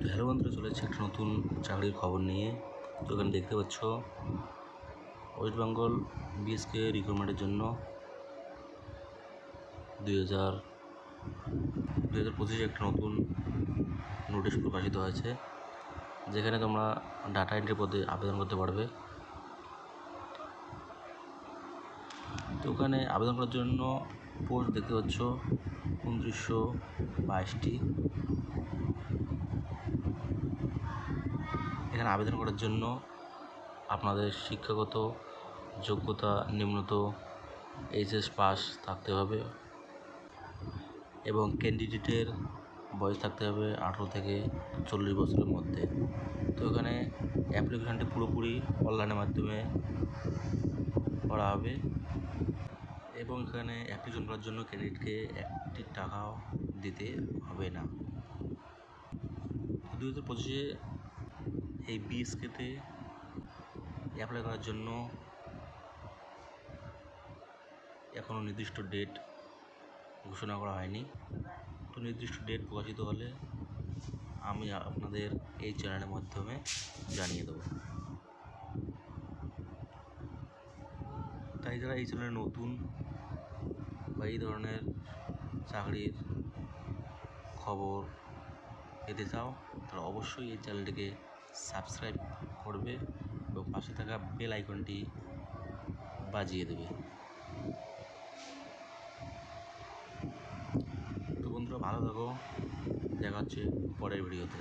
তো হ্যালো বন্ধুরা, চলে এসেছে একটা নতুন চাকরির খবর নিয়ে। তো এখানে দেখতে পাচ্ছ ওয়েস্ট বেঙ্গল বিএসকে রিক্রুটমেন্টের জন্য 2025 একটা নতুন নোটিশ প্রকাশিত হয়েছে, যেখানে তোমরা ডাটা এন্ট্রি পদে আবেদন করতে পারবে। তো ওখানে আবেদন করার জন্য পোস্ট দেখতে পাচ্ছ 2922টি। এখানে আবেদন করার জন্য আপনাদের শিক্ষাগত যোগ্যতা নিম্নত এইচএস পাস থাকতে হবে এবং ক্যান্ডিডেটের বয়স থাকতে হবে 18 থেকে 40 বছরের মধ্যে। তো এখানে অ্যাপ্লিকেশনটি পুরোপুরি অনলাইনের মাধ্যমে করা হবে এবং এখানে অ্যাপ্লিকেশন করার জন্য ক্যান্ডিডেটকে 1 টাকাও দিতে হবে না। 2025 এই বিএসকেতে অ্যাপ্লাই করার জন্য এখনও নির্দিষ্ট ডেট ঘোষণা করা হয়নি। তো নির্দিষ্ট ডেট প্রকাশিত হলে আমি আপনাদের এই চ্যানেলের মাধ্যমে জানিয়ে দেবো। তাই যারা এই চ্যানেলে নতুন বা এই ধরনের চাকরির খবর পেতে চাও, তারা অবশ্যই এই চ্যানেলটিকে সাবস্ক্রাইব করবে এবং পাশে থাকা বেল আইকনটি বাজিয়ে দেবে। তো বন্ধুরা, ভালো থাকো, দেখা হচ্ছে পরের ভিডিওতে।